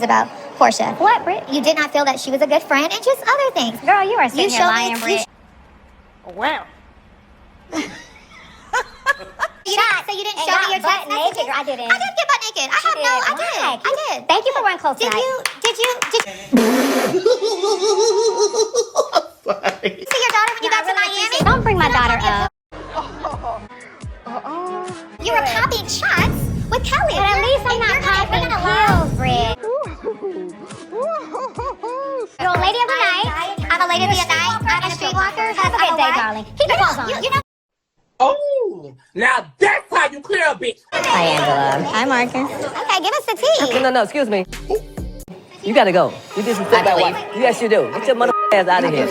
about Portia. What, Britt? You did not feel that she was a good friend and just other things. Girl, you are sitting here lying, Britt. Wow. So you didn't show me your text messages? Naked, I didn't. I didn't get butt naked. I did. Thank you for wearing clothes Did tonight. you see your daughter when you got to Miami? Don't bring my daughter up. You were popping shots with Kelly. But at least I'm not popping pills, Britt. You're a lady of the night. I'm a lady of the night. I'm a streetwalker. Have a good day, darling. Keep your clothes on. You know. Oh, now that's how you clear a bitch. Hi, Angela. Hi, Marcus. Okay, give us the tea. No, excuse me. You gotta go. You disrespect my wife. Yes, you do. Get your mother ass out of here.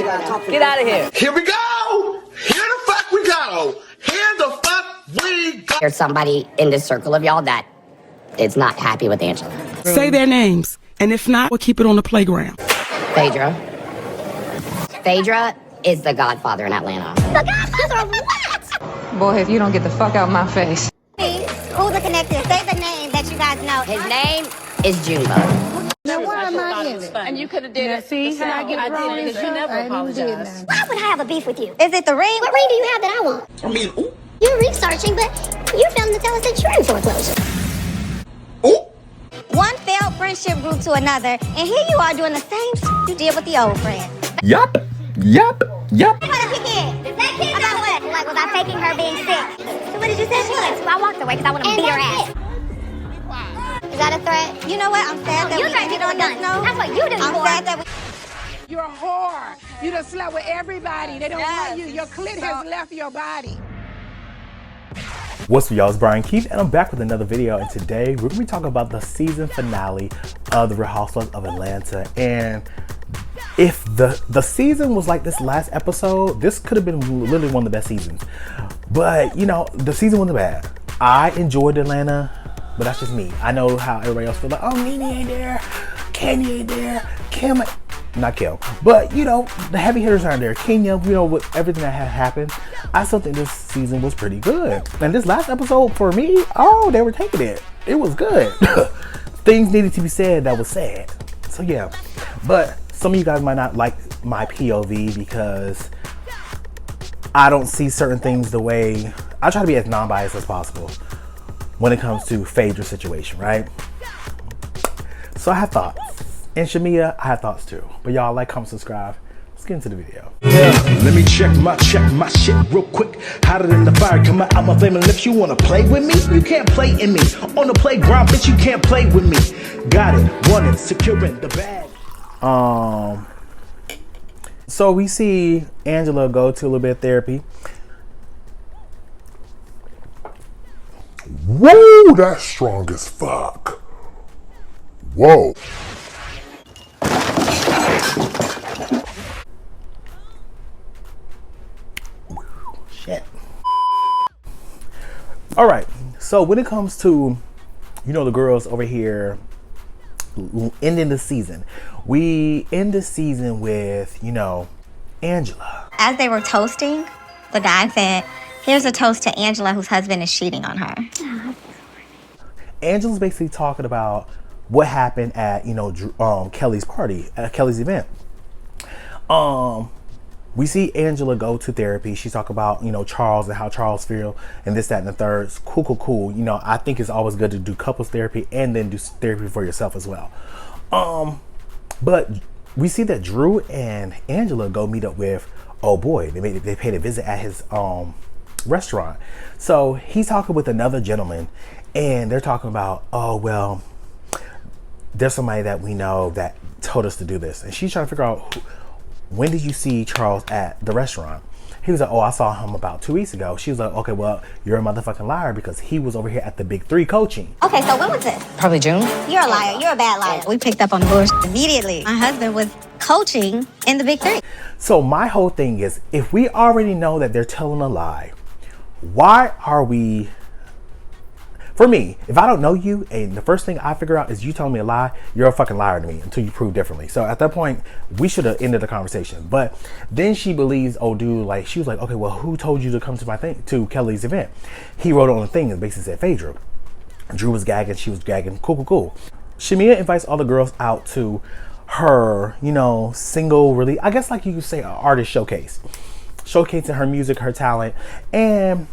Get out of here. Here we go. Here the fuck we go. Here the fuck we go. There's somebody in this circle of y'all that is not happy with Angela. Say their names, and if not, we'll keep it on the playground. Phaedra. Phaedra is the godfather in Atlanta. The godfather of what? Boy, if you don't get the fuck out of my face. Who's the connected? Say the name that you guys know. His name is Junebug. Now why am I in it? And you could have did it. See how I get wrong because you never apologized. Why would I have a beef with you? Is it the ring? What ring do you have that I want? I mean, ooh. You're researching, but you're failing to tell us that you're in foreclosure. Ooh. One failed friendship grew to another, and here you are doing the same you did with the old friend. Yup. What did you get? That kid about what? Like, was I faking her being sick? So what did you say she was? So I walked away because I want to beat her ass. Is that a threat? You know what? I'm sad that You we threaten ended people on with this guns. note. That's what you do, I'm whore. sad that we... You're a whore. You done slept with everybody. They don't want you. Your clit has left your body. What's up, y'all? It's Brian Keith, and I'm back with another video. And today we're gonna be talking about the season finale of the Real Housewives of Atlanta. And if the season was like this last episode, this could have been literally one of the best seasons. But you know, the season wasn't bad. I enjoyed Atlanta, but that's just me. I know how everybody else feels like, oh, Nene ain't there, Kenya ain't there, Kim, not Kim, but you know, the heavy hitters aren't there. Kenya, you know, with everything that had happened, I still think this season was pretty good. And this last episode for me, oh, they were taking it. It was good. Things needed to be said that was sad. So yeah, but some of you guys might not like my POV because I don't see certain things the way, I try to be as non-biased as possible when it comes to Phaedra's situation, right? So I have thoughts. And Shamia, I have thoughts too. But y'all like, comment, subscribe. Let's get into the video. Yeah, let me check my shit real quick. Hotter than the fire coming out my flaming lips. You wanna play with me? You can't play in me. On the playground, bitch, you can't play with me. Got it, want it, securing the bag. So we see Angela go to a little bit of therapy. Whoa, that's strong as fuck. Whoa. Shit. All right. So when it comes to, you know, the girls over here ending the season, we end the season with, you know, Angela. As they were toasting, the guy said, here's a toast to Angela, whose husband is cheating on her. Angela's basically talking about what happened at, you know, Kelly's party, at Kelly's event. We see Angela go to therapy. She talk about, you know, Charles and how Charles feel and this, that, and the third. It's cool. You know, I think it's always good to do couples therapy and then do therapy for yourself as well. But we see that Drew and Angela go meet up with, oh boy, they paid a visit at his restaurant. So he's talking with another gentleman and they're talking about, oh, well, there's somebody that we know that told us to do this. And she's trying to figure out, when did you see Charles at the restaurant? He was like, oh, I saw him about 2 weeks ago. She was like, okay, well, you're a motherfucking liar because he was over here at the Big 3 coaching. Okay, so when was this? Probably June. You're a liar. You're a bad liar. We picked up on the bullshit immediately. My husband was coaching in the Big 3. So my whole thing is, if we already know that they're telling a lie, why are we... For me, if I don't know you and the first thing I figure out is you telling me a lie, you're a fucking liar to me until you prove differently. So at that point, we should have ended the conversation. But then she believes, oh dude, like she was like, okay, well, who told you to come to my thing, to Kelly's event? He wrote it on the thing and basically said Phaedra. Drew was gagging, she was gagging, cool. Shamia invites all the girls out to her, you know, single release. I guess like you could say an artist showcase. Showcasing her music, her talent. And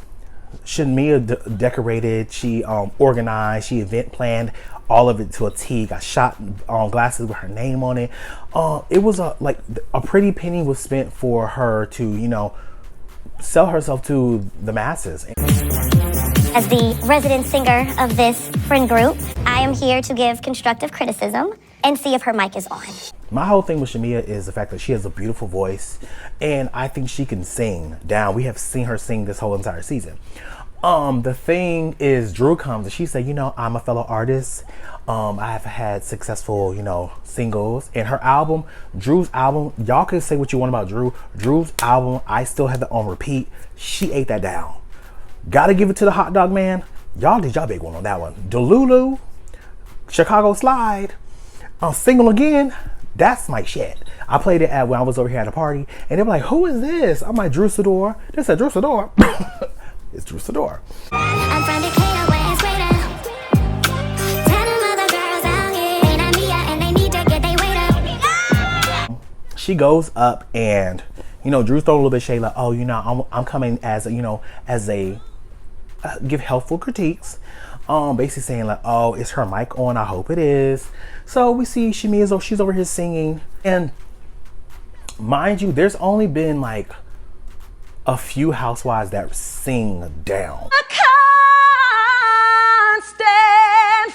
Shamia decorated, she organized, she event planned all of it to a T. Got shot glasses with her name on it. It was like a pretty penny was spent for her to, you know, sell herself to the masses. As the resident singer of this friend group, I am here to give constructive criticism and see if her mic is on. My whole thing with Shamia is the fact that she has a beautiful voice, and I think she can sing down. We have seen her sing this whole entire season. The thing is, Drew comes and she said, you know, I'm a fellow artist. I have had successful, you know, singles. And her album, Drew's album, y'all can say what you want about Drew. Drew's album, I still have it on repeat. She ate that down. Gotta give it to the hot dog man. Y'all did y'all big one on that one. Delulu, Chicago Slide, Single Again. That's my shit. I played it at when I was over here at a party, and they were like, "Who is this?" I'm like, "Drew Sidor." They said, "Drew Sidor." It's Drew Sidor. I'm from Decatur, where it's way down. Tell them other girls out here ain't at me yet, and they need to get their weight up. She goes up, and you know, Drew throw a little bit of shade, like, "Oh, you know, I'm coming as a, you know, as a give helpful critiques." Basically saying like, "Oh, is her mic on? I hope it is." So we see Shamia, she's over here singing, and mind you, there's only been like a few housewives that sing down. A constant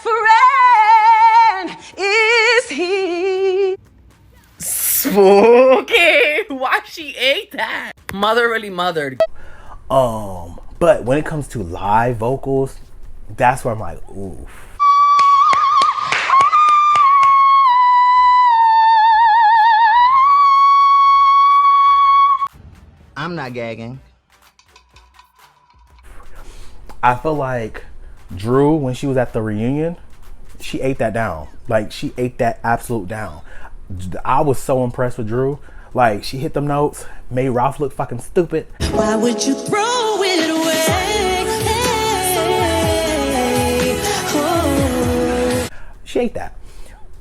friend is he. Okay, why she ate that? Mother really mothered. But when it comes to live vocals, that's where I'm like, oof. I'm not gagging. I feel like Drew, when she was at the reunion, she ate that down. Like, she ate that absolute down. I was so impressed with Drew. Like, she hit them notes, made Ralph look fucking stupid. Why would you throw it away? She ate that.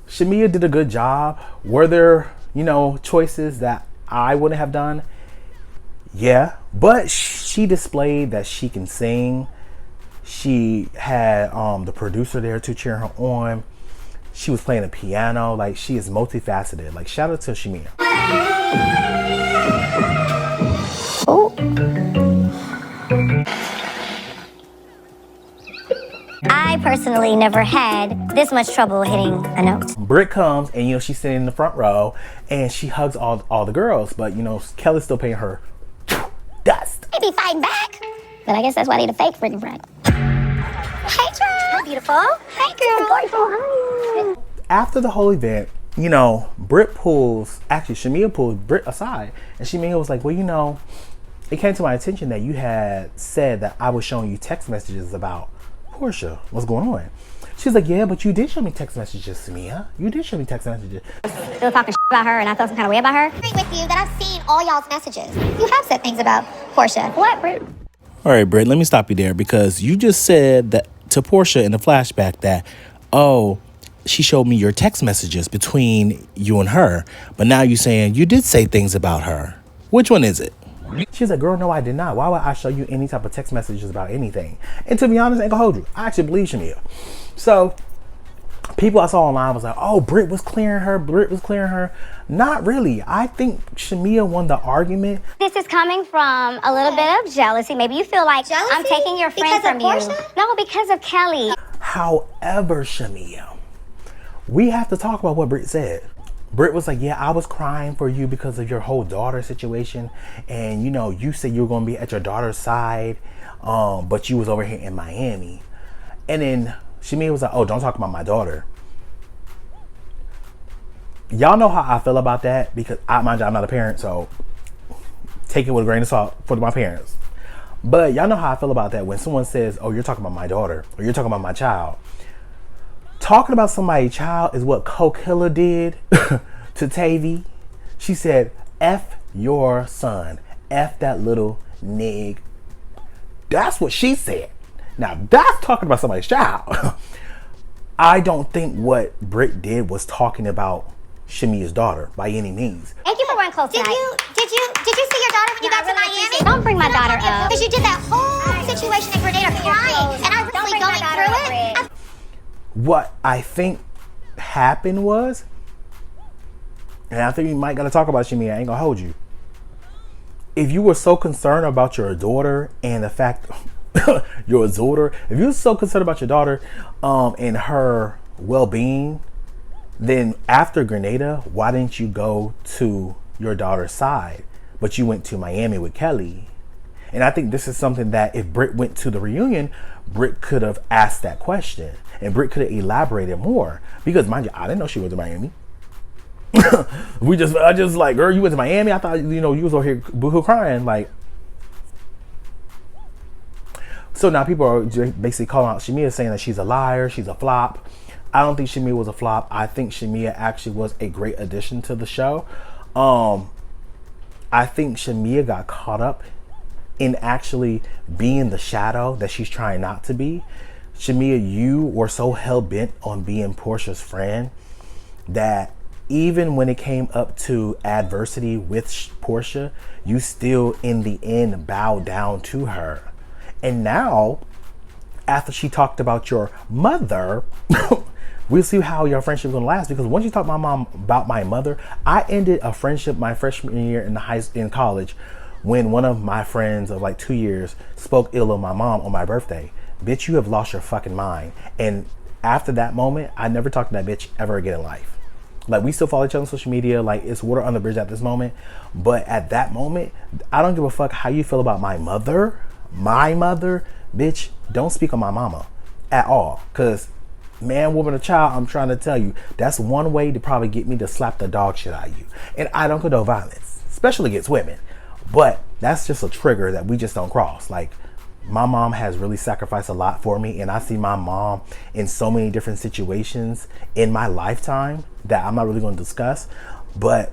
Shamia did a good job. Were there, you know, choices that I wouldn't have done? Yeah, but she displayed that she can sing. She had the producer there to cheer her on. She was playing the piano. Like, she is multifaceted. Like, shout out to Shamia. Oh. I personally never had this much trouble hitting a note. Britt comes and, you know, she's sitting in the front row and she hugs all the girls, but, you know, Kelly's still paying her dust. They be fighting back. But I guess that's why they the fake freaking friend. Hey, Drew. Beautiful. Hey, girl. Hi. After the whole event, you know, Shamia pulls Britt aside, and Shamia was like, well, you know, it came to my attention that you had said that I was showing you text messages about Portia. What's going on? She's like, yeah, but you did show me text messages, Shamia. You did show me text messages. They were talking about her, and I felt some kind of way about her. I agree with you that I've seen all y'all's messages. You have said things about Portia. What, Britt? All right, Britt, let me stop you there, because you just said that to Portia in the flashback that, oh, she showed me your text messages between you and her. But now you're saying you did say things about her. Which one is it? She's like, girl, no, I did not. Why would I show you any type of text messages about anything? And to be honest, I ain't gonna hold you. I actually believe Shamia. So people I saw online was like, oh, Britt was clearing her. Britt was clearing her. Not really. I think Shamia won the argument. This is coming from a little bit of jealousy. Maybe you feel like I'm taking your friend from you. No, because of Kelly. However, Shamia, we have to talk about what Britt said. Britt was like, yeah, I was crying for you because of your whole daughter situation. And, you know, you said you were going to be at your daughter's side, but you was over here in Miami. And then Shamia was like, oh, don't talk about my daughter. Y'all know how I feel about that, because mind you, I'm not a parent, so take it with a grain of salt for my parents. But y'all know how I feel about that when someone says, oh, you're talking about my daughter, or you're talking about my child. Talking about somebody's child is what Coke Hilla did to Tavy. She said, F your son. F that little nig. That's what she said. Now, that's talking about somebody's child. I don't think what Britt did was talking about Shamia's daughter by any means. Thank you for wearing clothes tonight. Did you see your daughter when you got to Miami? Don't bring my daughter up. Because you did that whole situation in Grenada crying, and I was really going through it. What I think happened was, and I think we might gotta talk about Shamia, I ain't gonna hold you. If you were so concerned about your daughter and the fact your daughter, if you were so concerned about your daughter and her well-being, then after Grenada, why didn't you go to your daughter's side? But you went to Miami with Kelly. And I think this is something that if Britt went to the reunion, Britt could have asked that question. And Britt could have elaborated more. Because mind you, I didn't know she went to Miami. I just like, girl, you went to Miami? I thought, you was over here boohoo crying. Like, so now people are basically calling out Shamia, saying that she's a liar, she's a flop. I don't think Shamia was a flop. I think Shamia actually was a great addition to the show. I think Shamia got caught up in actually being the shadow that she's trying not to be. Shamia, you were so hell-bent on being Portia's friend that even when it came up to adversity with Portia, you still in the end bowed down to her. And now, after she talked about your mother, we'll see how your friendship is gonna last. Because once you talk to my mom about my mother, I ended a friendship my freshman year in college when one of my friends of like 2 years spoke ill of my mom on my birthday. Bitch, you have lost your fucking mind. And after that moment, I never talked to that bitch ever again in life. Like, we still follow each other on social media. Like, it's water on the bridge at this moment. But at that moment, I don't give a fuck how you feel about my mother. My mother, bitch, don't speak on my mama at all. Because man, woman, or child, I'm trying to tell you, that's one way to probably get me to slap the dog shit out of you. And I don't condone violence, especially against women. But that's just a trigger that we just don't cross. Like, my mom has really sacrificed a lot for me, and I see my mom in so many different situations in my lifetime that I'm not really going to discuss, but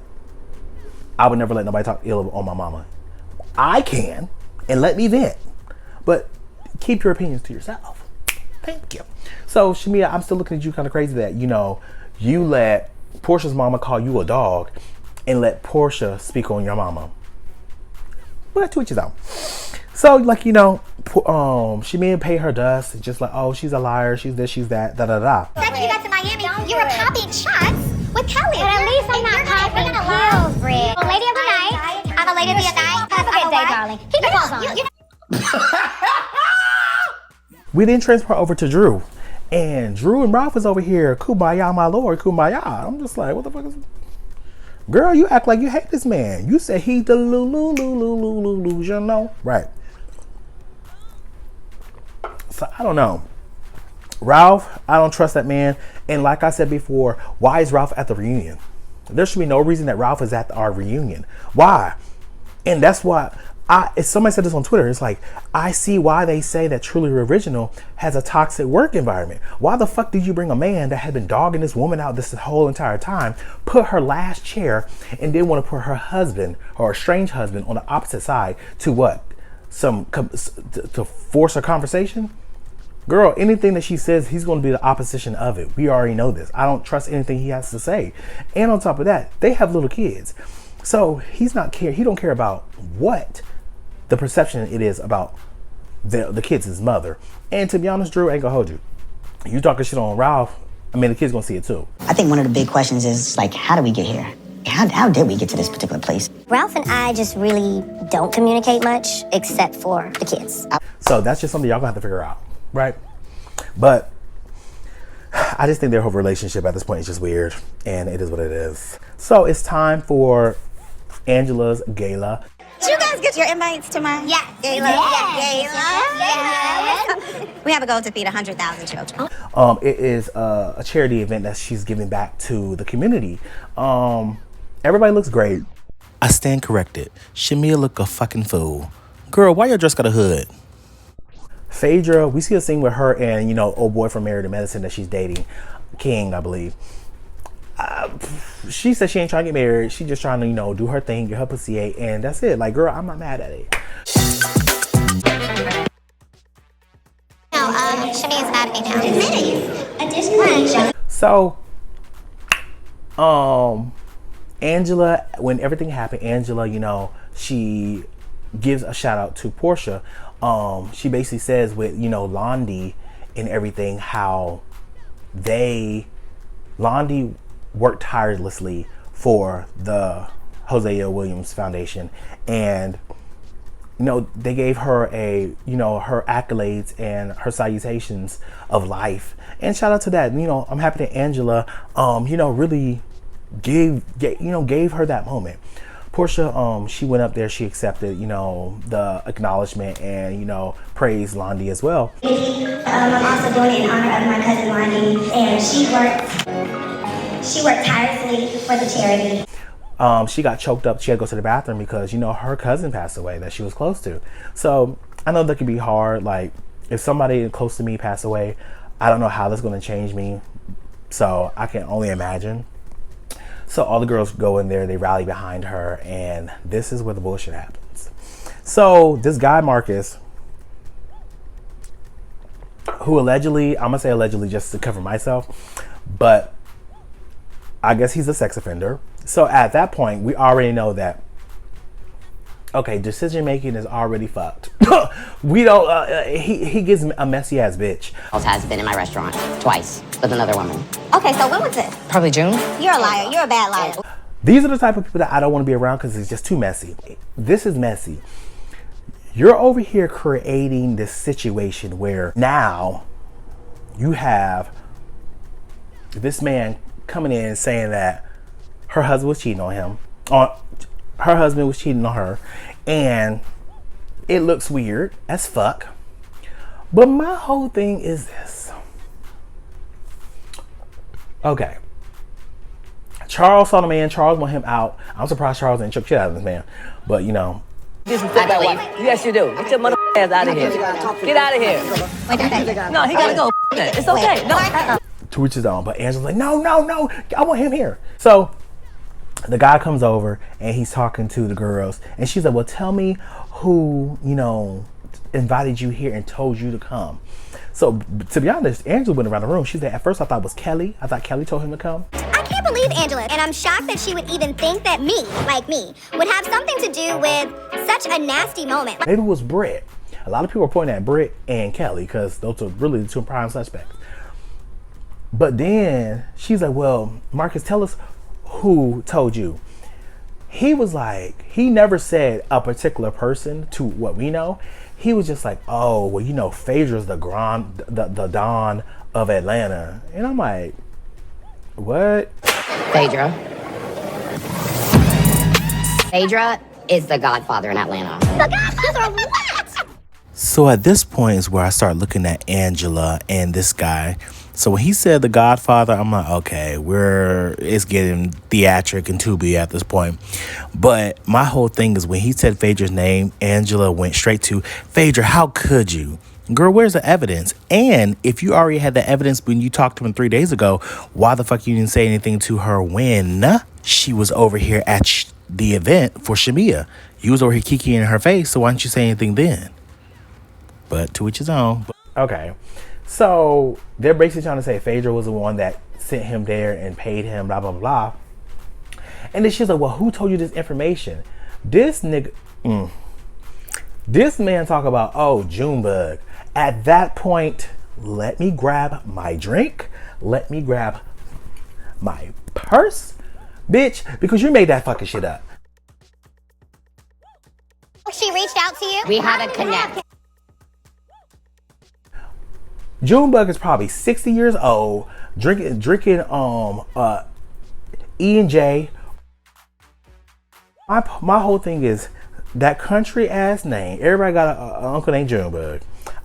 I would never let nobody talk ill on my mama. I can, and let me vent, but keep your opinions to yourself. Thank you. So Shamia, I'm still looking at you kind of crazy that, you let Portia's mama call you a dog and let Portia speak on your mama. But to each his own. So, like, Shamia paid her dust. Just like, oh, she's a liar. She's this, she's that, da-da-da. After you got to Miami, you were popping shots with Kelly. But at least I'm not popping pills, Britt. Lady of the night. I'm a lady of the night. Have a good day, darling. Keep your clothes on. We then transport over to Drew. And Drew and Ralph is over here. Kumbaya, my lord. Kumbaya. I'm just like, what the fuck is... Girl, you act like you hate this man. You said he delusional. Right. So, I don't know. Ralph, I don't trust that man. And like I said before, why is Ralph at the reunion? There should be no reason that Ralph is at our reunion. Why? And that's why... somebody said this on Twitter. It's like, I see why they say that Truly Original has a toxic work environment. Why the fuck did you bring a man that had been dogging this woman out this whole entire time, put her last chair, and then want to put her husband, or estranged husband, on the opposite side to what? To force a conversation? Girl, anything that she says, he's going to be the opposition of it. We already know this. I don't trust anything he has to say. And on top of that, they have little kids. So he's not care. He don't care about what the perception it is about the kids' mother. And to be honest, Drew, ain't gonna hold you. You talking shit on Ralph, I mean, the kids gonna see it too. I think one of the big questions is, like, how did we get here? How did we get to this particular place? Ralph and I just really don't communicate much except for the kids. So that's just something y'all gonna have to figure out, right? But I just think their whole relationship at this point is just weird, and it is what it is. So it's time for Angela's gala. Did you guys get your invites to my gala? Yes. We have a goal to feed 100,000 children. It is a charity event that she's giving back to the community. Everybody looks great. I stand corrected. Shamia look a fucking fool. Girl, why your dress got a hood? Phaedra, we see a scene with her and, old boy from Married to Medicine that she's dating. King, I believe. She said she ain't trying to get married. She just trying to, do her thing, get her pussy ate, and that's it. Like, girl, I'm not mad at it. No, Shamia's mad at me now. Admit it. So, Angela, when everything happened, Angela, you know, she gives a shout out to Portia. She basically says with, you know, Londi and everything, how Londi worked tirelessly for the Hosea Williams Foundation, and you know, they gave her her accolades and her salutations of life, and shout out to that. You know, I'm happy that Angela really gave her that moment. Portia, she went up there, she accepted, you know, the acknowledgement, and, you know, praised Londi as well. I'm also doing it in honor of my cousin Londi, and she worked tirelessly for the charity. She got choked up. She had to go to the bathroom because, you know, her cousin passed away that she was close to. So I know that could be hard. Like, if somebody close to me passed away, I don't know how that's going to change me. So I can only imagine. So all the girls go in there, they rally behind her, and this is where the bullshit happens. So this guy, Marcus, who allegedly, I'm going to say allegedly just to cover myself, but I guess he's a sex offender. So at that point, we already know that, okay, decision making is already fucked. We don't, he gets a messy ass bitch. Has been in my restaurant twice with another woman. Okay, so when was this? Probably June. You're a liar. You're a bad liar. These are the type of people that I don't want to be around because it's just too messy. This is messy. You're over here creating this situation where now you have this man coming in saying that her husband was cheating on him, her husband was cheating on her, and it looks weird as fuck. But my whole thing is this. Okay. Charles saw the man. Charles want him out. I'm surprised Charles didn't choke shit out of this man. But, you know. Disrespect that wife. Yes, you do. Get your mother ass out of here. Get out of here. No, he gotta go. It's okay. No. To each his own. But Angela's like, no. I want him here. So the guy comes over and he's talking to the girls. And she's like, well, tell me who, you know, invited you here and told you to come. So to be honest, Angela went around the room. She said, at first I thought it was Kelly. I thought Kelly told him to come. I can't believe Angela, and I'm shocked that she would even think that me, like me, would have something to do with such a nasty moment. Maybe it was Britt. A lot of people are pointing at Britt and Kelly because those are really the two prime suspects. But then she's like, well, Marcus, tell us who told you. He was like, he never said a particular person to what we know. He was just like, oh, well, you know, Phaedra's the Don of Atlanta. And I'm like, what? Phaedra is the godfather in Atlanta. The Godfather of what? So at this point is where I start looking at Angela and this guy. So when he said the Godfather, I'm like, okay, it's getting theatric and Tubi at this point. But my whole thing is when he said Phaedra's name, Angela went straight to, Phaedra, how could you? Girl, where's the evidence? And if you already had the evidence when you talked to him 3 days ago, why the fuck you didn't say anything to her when she was over here at the event for Shamia? You was over here kikiing in her face, so why didn't you say anything then? But to each his own. Okay. So they're basically trying to say Phaedra was the one that sent him there and paid him, blah, blah, blah. And then she's like, well, who told you this information? This nigga, this man talk about, oh, Junebug. At that point, let me grab my drink. Let me grab my purse, bitch, because you made that fucking shit up. She reached out to you? We had a connect. Junebug is probably 60 years old, drinking E&J. My whole thing is that country ass name. Everybody got an uncle named Junebug.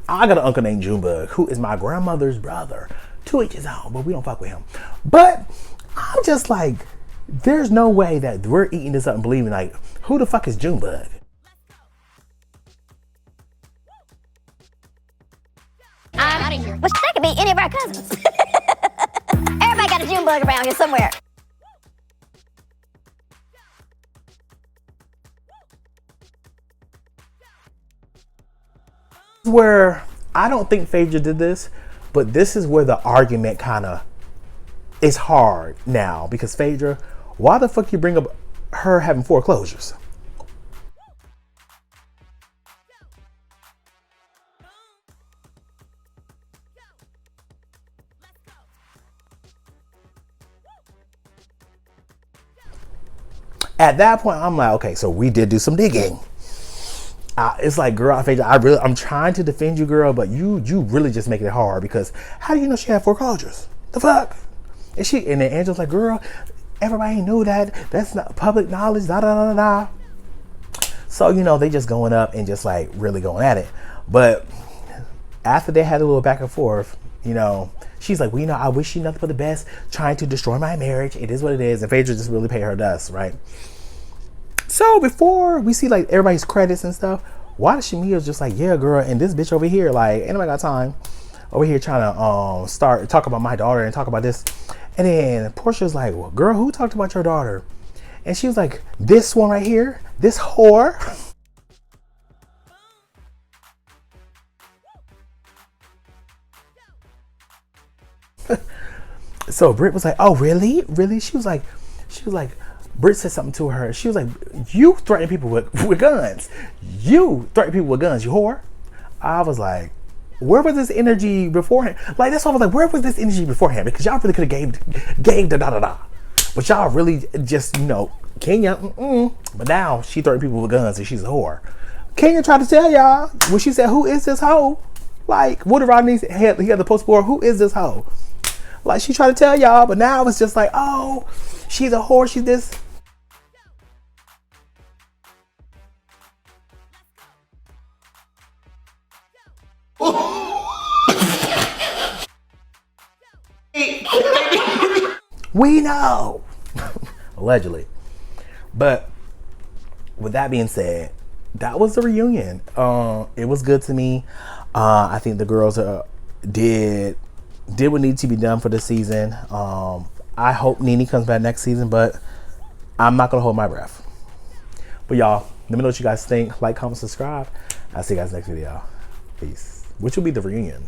I got an uncle named Junebug who is my grandmother's brother. To each his own, but we don't fuck with him. But I'm just like, there's no way that we're eating this up and believing like, who the fuck is Junebug? I'm out of here. Well, that could be any of our cousins. Everybody got a Junebug around here somewhere. Where I don't think Phaedra did this, But this is where the argument kind of is hard now, because Phaedra, why the fuck you bring up her having foreclosures? At that point, I'm like, okay, so we did do some digging. It's like, girl, I'm trying to defend you, girl, but you really just making it hard, because how do you know she had foreclosures? The fuck? And then Angela's like, girl, everybody knew that. That's not public knowledge. Da da da da. So they just going up and just like really going at it. But after they had a little back and forth, she's like, well, I wish you nothing but the best, trying to destroy my marriage. It is what it is. And Phaedra just really paid her dust, right? So before we see like everybody's credits and stuff, why does Shamia's just like, yeah, girl, and this bitch over here, like, ain't nobody got time over here trying to start talk about my daughter and talk about this. And then Portia's like, well, girl, who talked about your daughter? And she was like, this one right here, this whore. So Britt was like, oh, really? Really? She was like, Britt said something to her. She was like, you threaten people with guns. You threaten people with guns, you whore. I was like, where was this energy beforehand? Like, that's why I was like, where was this energy beforehand? Because y'all really could have gave the da-da-da. But y'all really just, Kenya, But now she threatening people with guns and she's a whore. Kenya tried to tell y'all when she said, who is this hoe? Like, Woody Rodney had the post board, who is this hoe? Like, she tried to tell y'all, but now it's just like, oh, she's a whore, she's this. We know. Allegedly. But with that being said, that was the reunion. It was good to me. I think the girls did what needed to be done for this season. I hope Nene comes back next season, but I'm not gonna hold my breath. But y'all, let me know what you guys think. Like, comment, subscribe. I'll see you guys next video. Peace. Which will be the reunion.